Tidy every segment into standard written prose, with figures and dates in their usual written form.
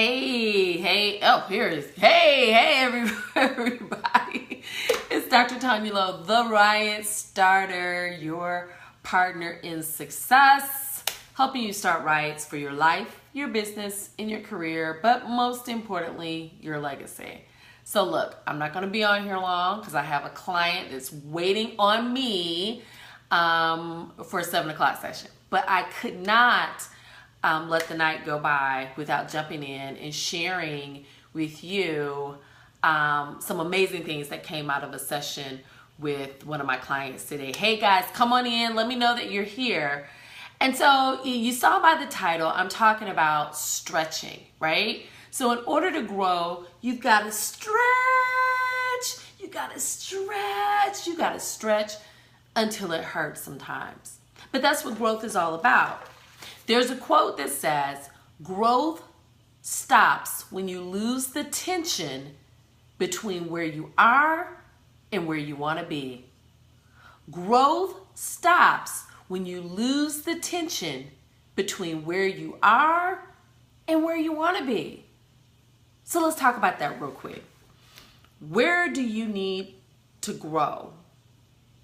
Hey, oh, here it is. Hey, everybody. It's Dr. Tanya Lowe, the Riot Starter, your partner in success, helping you start riots for your life, your business, and your career, but most importantly, your legacy. So look, I'm not going to be on here long because I have a client that's waiting on me for a 7 o'clock session, but I could not let the night go by without jumping in and sharing with you some amazing things that came out of a session with one of my clients today. Hey guys, come on in. Let me know that you're here. And so you saw by the title, I'm talking about stretching, right? So in order to grow, you've got to stretch. You got to stretch. You got to stretch until it hurts sometimes. But that's what growth is all about. There's a quote that says, growth stops when you lose the tension between where you are and where you want to be. Growth stops when you lose the tension between where you are and where you want to be. So let's talk about that real quick. Where do you need to grow?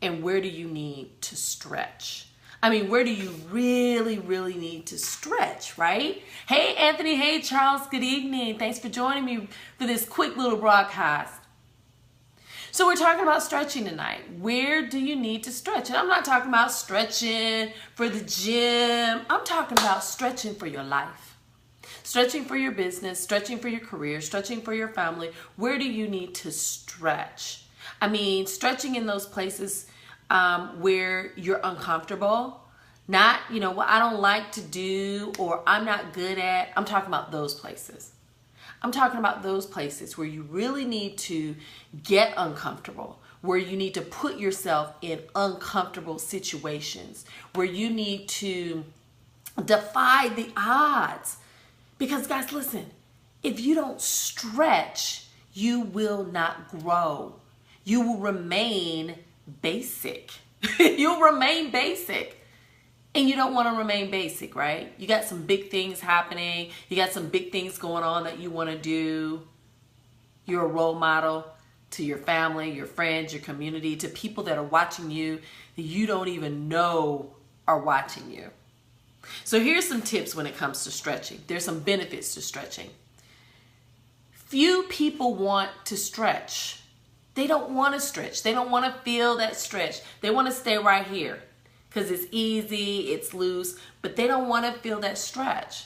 And where do you need to stretch? I mean, where do you really need to stretch, right? Hey, Anthony. Hey, Charles. Good evening. Thanks for joining me for this quick little broadcast. So we're talking about stretching tonight. Where do you need to stretch? And I'm not talking about stretching for the gym. I'm talking about stretching for your life. Stretching for your business, stretching for your career, stretching for your family. Where do you need to stretch? I mean, stretching in those places where you're uncomfortable, not, what I don't like to do or I'm not good at. I'm talking about those places. I'm talking about those places where you really need to get uncomfortable, where you need to put yourself in uncomfortable situations, where you need to defy the odds. Because guys, listen, if you don't stretch, you will not grow. You will remain basic. You'll remain basic. And you don't want to remain basic, right? You got some big things happening. You got some big things going on that you want to do. You're a role model to your family, your friends, your community, to people that are watching you that you don't even know are watching you. So here's some tips when it comes to stretching. There's some benefits to stretching. Few people want to stretch. They don't want to stretch. They don't want to feel that stretch. They want to stay right here because it's easy, it's loose, but they don't want to feel that stretch.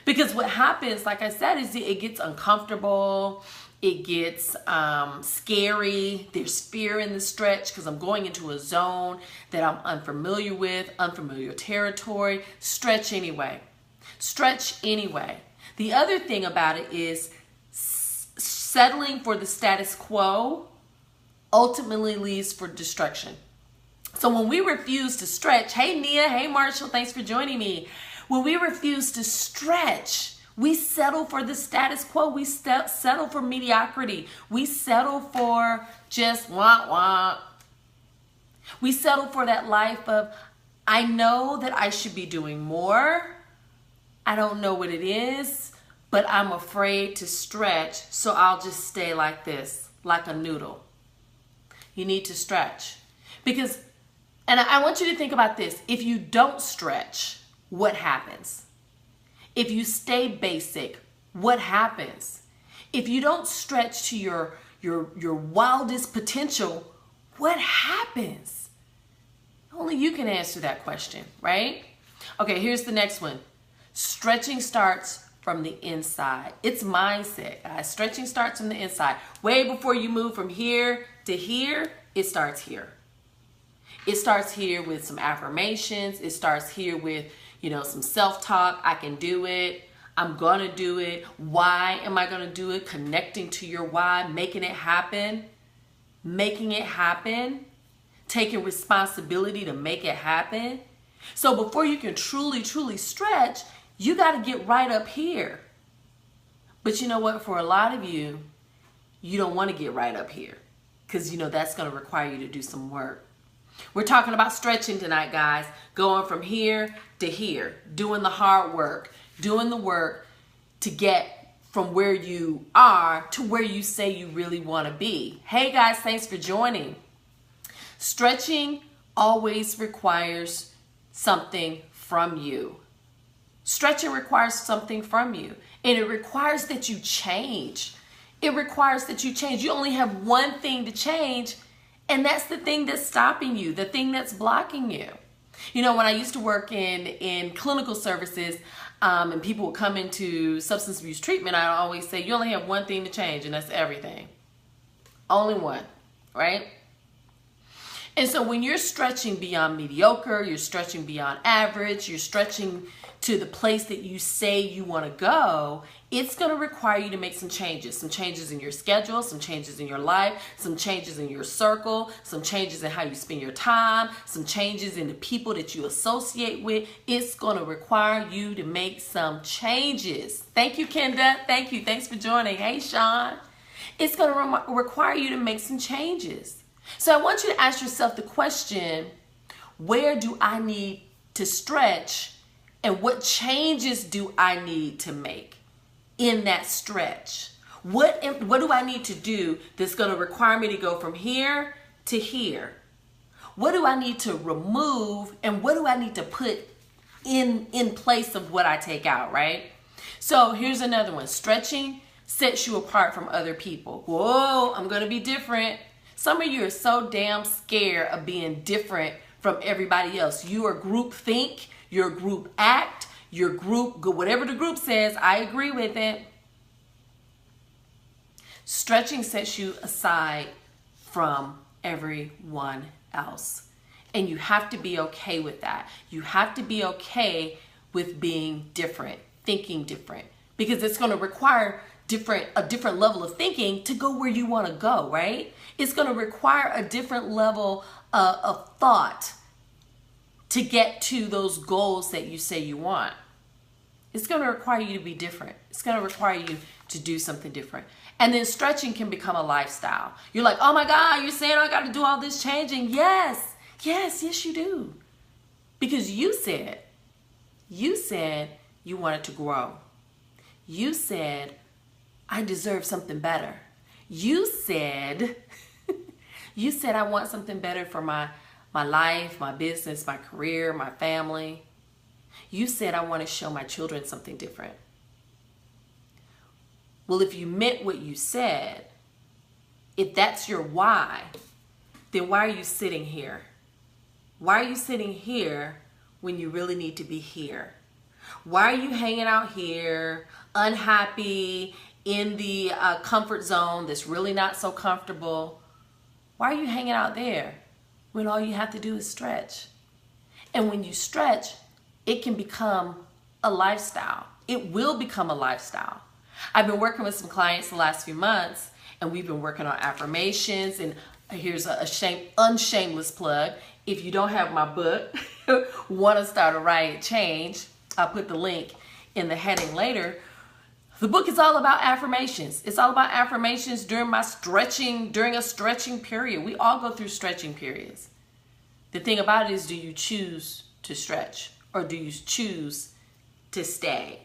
Because what happens, like I said, is it gets uncomfortable. It gets scary. There's fear in the stretch because I'm going into a zone that I'm unfamiliar with, unfamiliar territory. Stretch anyway. Stretch anyway. The other thing about it is settling for the status quo ultimately leads for destruction. So when we refuse to stretch, hey Nia, hey Marshall, thanks for joining me. When we refuse to stretch, we settle for the status quo. We settle for mediocrity. We settle for just wah. We settle for that life of, I know that I should be doing more. I don't know what it is, but I'm afraid to stretch, so I'll just stay like this, like a noodle. You need to stretch. Because, and I want you to think about this. If you don't stretch, what happens? If you stay basic, what happens? If you don't stretch to your wildest potential, what happens? Only you can answer that question, right? Okay, here's the next one. Stretching starts from the inside. It's mindset, guys. Stretching starts from the inside. Way before you move from here to here, it starts here. It starts here with some affirmations. It starts here with, some self-talk. I can do it. I'm going to do it. Why am I going to do it? Connecting to your why, making it happen. Making it happen. Taking responsibility to make it happen. So before you can truly stretch, you got to get right up here. But you know what? For a lot of you, you don't want to get right up here because that's going to require you to do some work. We're talking about stretching tonight, guys. Going from here to here, doing the hard work, doing the work to get from where you are to where you say you really want to be. Hey guys, thanks for joining. Stretching always requires something from you. Stretching requires something from you, and it requires that you change. It requires that you change. You only have one thing to change, and that's the thing that's stopping you, the thing that's blocking you. You know, when I used to work in clinical services, and people would come into substance abuse treatment, I always say, you only have one thing to change, and that's everything. Only one, right? And so when you're stretching beyond mediocre, you're stretching beyond average, you're stretching to the place that you say you want to go, it's going to require you to make some changes in your schedule, some changes in your life, some changes in your circle, some changes in how you spend your time, some changes in the people that you associate with. It's going to require you to make some changes. Thank you, Kenda. Thank you. Thanks for joining. Hey, Sean. It's going to require you to make some changes. So I want you to ask yourself the question, where do I need to stretch, and what changes do I need to make in that stretch? What do I need to do that's going to require me to go from here to here? What do I need to remove, and what do I need to put in place of what I take out, right? So here's another one. Stretching sets you apart from other people. Whoa, I'm going to be different. Some of you are so damn scared of being different from everybody else. You are group think, your group act, your group, whatever the group says, I agree with it. Stretching sets you aside from everyone else. And you have to be okay with that. You have to be okay with being different, thinking different, because it's going to require a different level of thinking to go where you want to go, right? It's going to require a different level of thought to get to those goals that you say you want. It's going to require you to be different. It's going to require you to do something different. And then stretching can become a lifestyle. You're like, oh my God, you're saying I got to do all this changing? Yes, you do. Because you said you wanted to grow. You said, I deserve something better. You said, I want something better for my life, my business, my career, my family. You said, I want to show my children something different. Well, if you meant what you said, if that's your why, then why are you sitting here? Why are you sitting here when you really need to be here? Why are you hanging out here, unhappy, in the comfort zone that's really not so comfortable? Why are you hanging out there when all you have to do is stretch? And when you stretch, it can become a lifestyle. It will become a lifestyle. I've been working with some clients the last few months, and we've been working on affirmations. And here's a unshameless plug. If you don't have my book, Want to Start a Riot Change, I'll put the link in the heading later. The book is all about affirmations. It's all about affirmations during a stretching period. We all go through stretching periods. The thing about it is, do you choose to stretch, or do you choose to stay?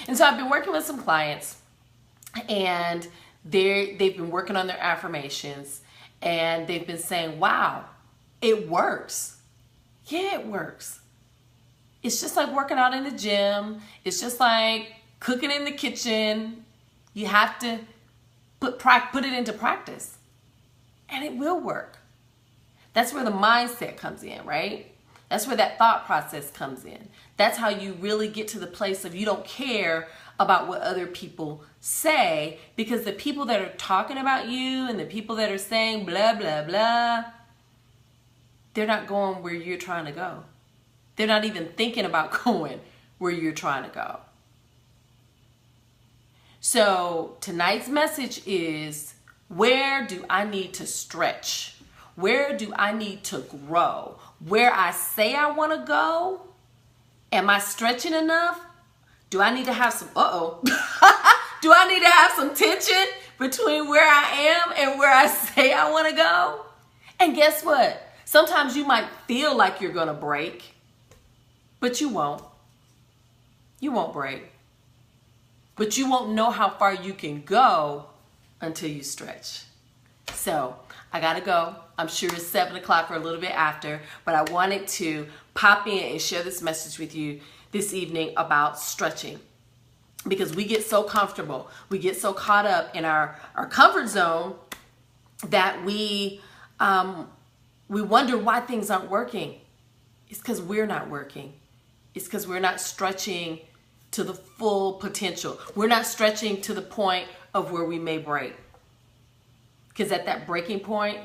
And so I've been working with some clients, and they've been working on their affirmations, and they've been saying, wow, it works. Yeah, it works. It's just like working out in the gym. It's just like cooking in the kitchen. You have to put it into practice, and it will work. That's where the mindset comes in, right? That's where that thought process comes in. That's how you really get to the place of you don't care about what other people say, because the people that are talking about you and the people that are saying blah, blah, blah, they're not going where you're trying to go. They're not even thinking about going where you're trying to go. So tonight's message is, where do I need to stretch? Where do I need to grow? Where I say I want to go, am I stretching enough? Do I need to have some, do I need to have some tension between where I am and where I say I want to go? And guess what? Sometimes you might feel like you're going to break, but you won't. You won't break. but you won't know how far you can go until you stretch. So I gotta go. I'm sure it's 7 o'clock or a little bit after, but I wanted to pop in and share this message with you this evening about stretching, because we get so comfortable, we get so caught up in our comfort zone that we wonder why things aren't working. It's because we're not working. It's because we're not stretching to the full potential. We're not stretching to the point of where we may break. Because at that breaking point,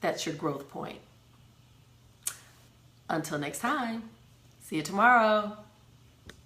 that's your growth point. Until next time, see you tomorrow.